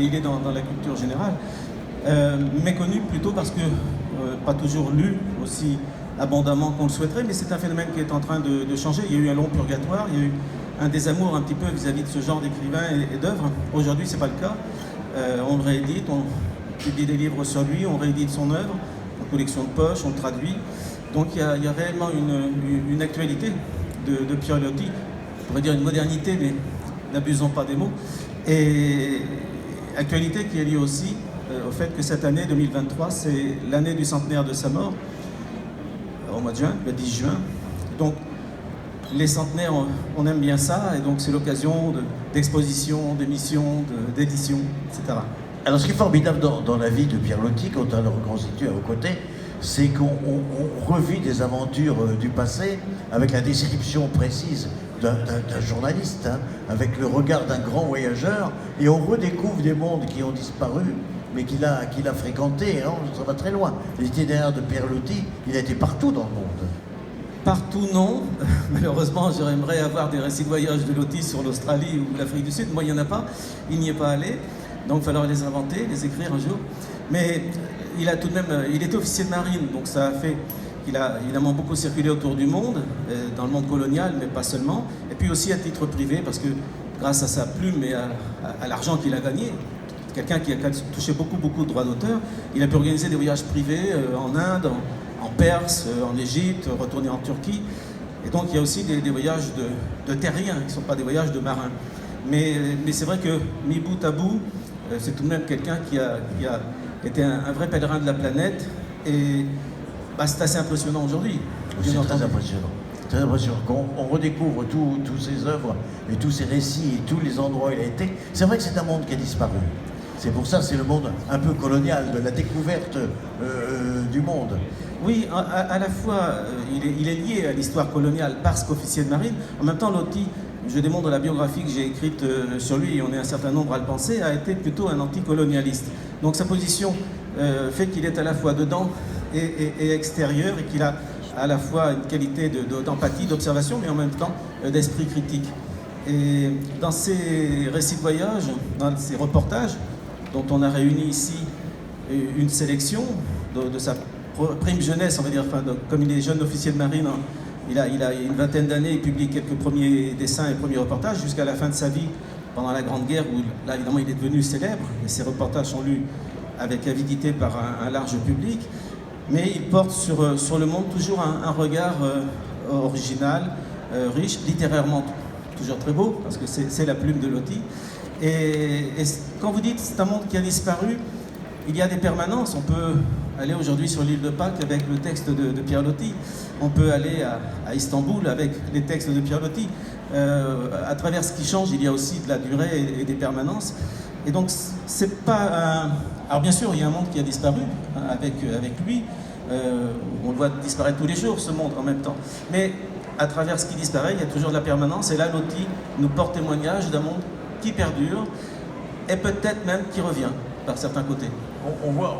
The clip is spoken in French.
il est dans la culture générale. Méconnu plutôt parce que pas toujours lu aussi abondamment qu'on le souhaiterait, mais c'est un phénomène qui est en train de changer. Il y a eu un long purgatoire, il y a eu un désamour un petit peu vis-à-vis de ce genre d'écrivain et d'œuvres. Aujourd'hui, c'est pas le cas. On le réédite, on publie des livres sur lui, on réédite son œuvre, en collection de poche, on le traduit. Donc il y a réellement une actualité de Pierre Loti, on pourrait dire une modernité, mais n'abusons pas des mots. Et actualité qui est liée aussi au fait que cette année 2023, c'est l'année du centenaire de sa mort, au mois de juin, le 10 juin. Donc les centenaires, on aime bien ça, et donc c'est l'occasion d'expositions, d'émissions, d'éditions, etc. Alors ce qui est formidable dans la vie de Pierre Loti, quand on le reconstitue à vos côtés, c'est qu'on revit des aventures du passé avec la description précise d'un journaliste, hein, avec le regard d'un grand voyageur, et on redécouvre des mondes qui ont disparu, mais qu'il a fréquenté, hein, ça va très loin. L'itinéraire de Pierre Loti, il a été partout dans le monde. Partout, non. Malheureusement, j'aimerais avoir des récits de voyage de Loti sur l'Australie ou l'Afrique du Sud. Moi, il n'y en a pas. Il n'y est pas allé. Donc, il va falloir les inventer, les écrire un jour. Mais il a tout de même... Il était officier de marine, donc ça a fait qu'il a évidemment beaucoup circulé autour du monde, dans le monde colonial, mais pas seulement. Et puis aussi à titre privé, parce que grâce à sa plume et à l'argent qu'il a gagné, quelqu'un qui a touché beaucoup de droits d'auteur, il a pu organiser des voyages privés en Inde, en Perse, en Égypte, retourner en Turquie. Et donc il y a aussi des voyages de terriens, qui ne sont pas des voyages de marins. Mais c'est vrai que, mis bout à bout, c'est tout de même quelqu'un qui a été un vrai pèlerin de la planète. Et bah, c'est assez impressionnant aujourd'hui. C'est très impressionnant. Très impressionnant. Quand on redécouvre tous ses œuvres et tous ses récits et tous les endroits où il a été, c'est vrai que c'est un monde qui a disparu. C'est pour ça, c'est le monde un peu colonial, de la découverte du monde. Oui, à la fois, il est lié à l'histoire coloniale parce qu'officier de marine. En même temps, Loti, je démontre la biographie que j'ai écrite sur lui, et on est un certain nombre à le penser, a été plutôt un anticolonialiste. Donc sa position fait qu'il est à la fois dedans et extérieur, et qu'il a à la fois une qualité d'empathie, d'observation, mais en même temps d'esprit critique. Et dans ses récits de voyage, dans ses reportages, dont on a réuni ici une sélection de sa prime jeunesse, on va dire, enfin, comme il est jeune officier de marine, hein, il a une vingtaine d'années, il publie quelques premiers dessins et premiers reportages jusqu'à la fin de sa vie, pendant la Grande Guerre, où là évidemment il est devenu célèbre, et ses reportages sont lus avec avidité par un large public, mais il porte sur le monde toujours un regard original, riche, littérairement toujours très beau, parce que c'est la plume de Loti. Et quand vous dites c'est un monde qui a disparu, il y a des permanences. On peut aller aujourd'hui sur l'île de Pâques avec le texte de Pierre Loti. On peut aller à Istanbul avec les textes de Pierre Loti. À travers ce qui change, il y a aussi de la durée et des permanences. Et donc, c'est pas un... Alors bien sûr, il y a un monde qui a disparu hein, avec lui. On le voit disparaître tous les jours, ce monde, en même temps. Mais à travers ce qui disparaît, il y a toujours de la permanence. Et là, Loti nous porte témoignage d'un monde qui perdure et peut-être même qui revient par certains côtés. On voit